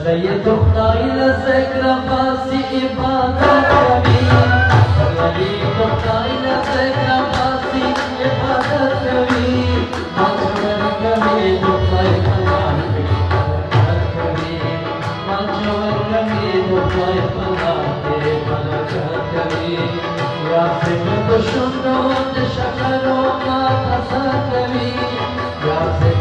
سید خدای لذکر باسی عبادت کبھی سید خدای لذکر باسی عبادت کبھی مجور کبھی دخلائی خلال برکت کبھی مجور کبھی دخلائی خلال برکت کبھی یا سید شنود شکر و ما پسر کبھی یا سید